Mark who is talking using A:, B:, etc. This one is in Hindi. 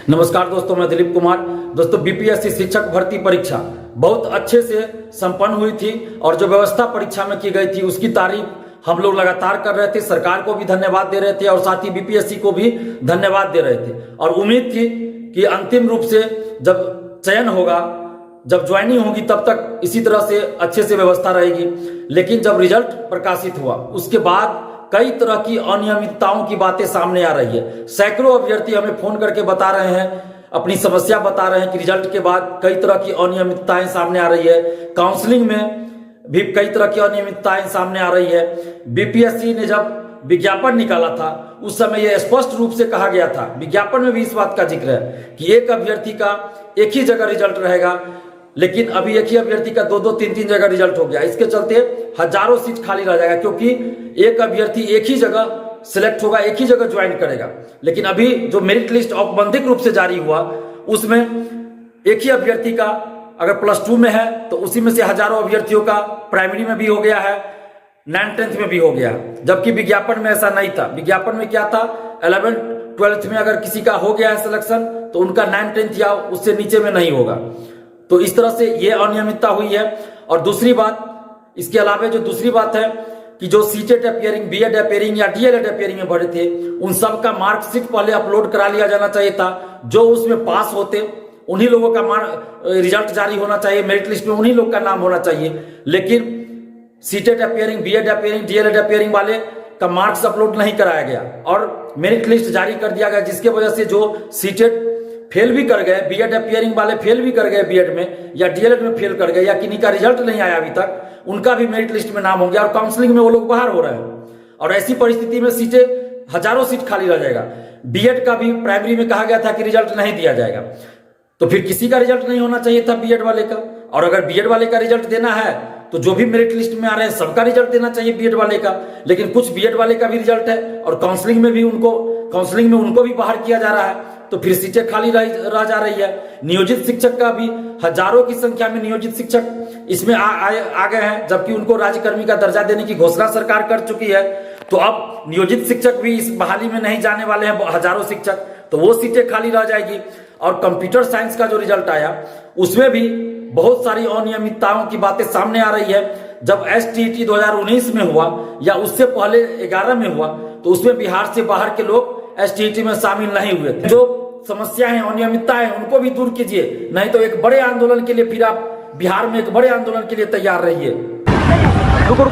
A: नमस्कार दोस्तों, मैं दिलीप कुमार। दोस्तों, बीपीएससी शिक्षक भर्ती परीक्षा बहुत अच्छे से संपन्न हुई थी और जो व्यवस्था परीक्षा में की गई थी उसकी तारीफ हम लोग लगातार कर रहे थे। सरकार को भी धन्यवाद दे रहे थे और साथ ही बीपीएससी को भी धन्यवाद दे रहे थे और उम्मीद थी कि अंतिम रूप से जब चयन होगा, जब ज्वाइनिंग होगी, तब तक इसी तरह से अच्छे से व्यवस्था रहेगी। लेकिन जब रिजल्ट प्रकाशित हुआ उसके बाद कई तरह की अनियमितताओं की बातें सामने आ रही है। सैकड़ों अभ्यर्थी हमें फोन करके बता रहे हैं, अपनी समस्या बता रहे हैं कि रिजल्ट के बाद कई तरह की अनियमितताएं सामने आ रही है। काउंसलिंग में भी कई तरह की अनियमितताएं सामने आ रही है। बीपीएससी ने जब विज्ञापन निकाला था उस समय यह स्पष्ट रूप से कहा गया था, विज्ञापन में भी इस बात का जिक्र है कि एक अभ्यर्थी का एक ही जगह रिजल्ट रहेगा, लेकिन अभी एक ही अभ्यर्थी का दो तीन जगह रिजल्ट हो गया। इसके चलते हजारों सीट खाली रह जाएगा, क्योंकि एक अभ्यर्थी एक ही जगह सिलेक्ट होगा, एक ही जगह ज्वाइन करेगा। लेकिन अभी जो मेरिट लिस्ट औपबंधिक रूप से जारी हुआ उसमें एक ही अभ्यर्थी का अगर +2 में है तो उसी में से हजारों अभ्यर्थियों का प्राइमरी में भी हो गया है, 9th-10th में भी हो गया, जबकि विज्ञापन में ऐसा नहीं था। विज्ञापन में क्या था, 11th-12th में अगर किसी का हो गया है सिलेक्शन तो उनका 9th-10th या उससे नीचे में नहीं होगा। तो इस तरह से ये अनियमितता हुई है। और दूसरी बात, इसके अलावा जो दूसरी बात है कि जो सीटेट अपियरिंग, बीएड अपियरिंग या डीएलएड अपियरिंग में भरे थे उन सब का मार्कशीट पहले अपलोड करा लिया जाना चाहिए था। जो उसमें पास होते उन्हीं लोगों का रिजल्ट जारी होना चाहिए, मेरिट लिस्ट में उन्हीं लोग का नाम होना चाहिए। लेकिन CTET appearing, BEd appearing, DElEd appearing वाले का मार्क्स अपलोड नहीं कराया गया और मेरिट लिस्ट जारी कर दिया गया, जिसके वजह से जो सीटेट फेल भी कर गए, बीएड अपियरिंग वाले फेल भी कर गए बीएड में या डीएलएड में फेल कर गए, या किन्हीं का रिजल्ट नहीं आया अभी तक, उनका भी मेरिट लिस्ट में नाम हो गया और काउंसलिंग में वो लोग बाहर हो रहे हैं। और ऐसी परिस्थिति में सीटें, हजारों सीट खाली रह जाएगा। बीएड का भी प्राइमरी में कहा गया था कि रिजल्ट नहीं दिया जाएगा, तो फिर किसी का रिजल्ट नहीं होना चाहिए था बीएड वाले का। और अगर बीएड वाले का रिजल्ट देना है तो जो भी मेरिट लिस्ट में आ रहे हैं सबका रिजल्ट देना चाहिए बीएड वाले का। लेकिन कुछ बीएड वाले का भी रिजल्ट है और काउंसलिंग में उनको भी बाहर किया जा रहा है, तो फिर सीटें खाली रह जा रही है। नियोजित शिक्षक का भी हजारों की संख्या में नियोजित शिक्षक इसमें आ गए हैं, जबकि उनको राज्यकर्मी का दर्जा देने की घोषणा सरकार कर चुकी है। तो अब नियोजित शिक्षक भी इस बहाली में नहीं जाने वाले हैं, हजारों शिक्षक, तो वो सीटें खाली रह जाएगी। और कंप्यूटर साइंस का जो रिजल्ट आया उसमें भी बहुत सारी अनियमितताओं की बातें सामने आ रही है। जब STET 2019 में हुआ या उससे पहले 11 में हुआ तो उसमें बिहार से बाहर के लोग STET में शामिल नहीं हुए थे। जो समस्या है, अनियमितता है, उनको भी दूर कीजिए, नहीं तो एक बड़े आंदोलन के लिए फिर आप बिहार में एक बड़े आंदोलन के लिए तैयार रहिए। रुको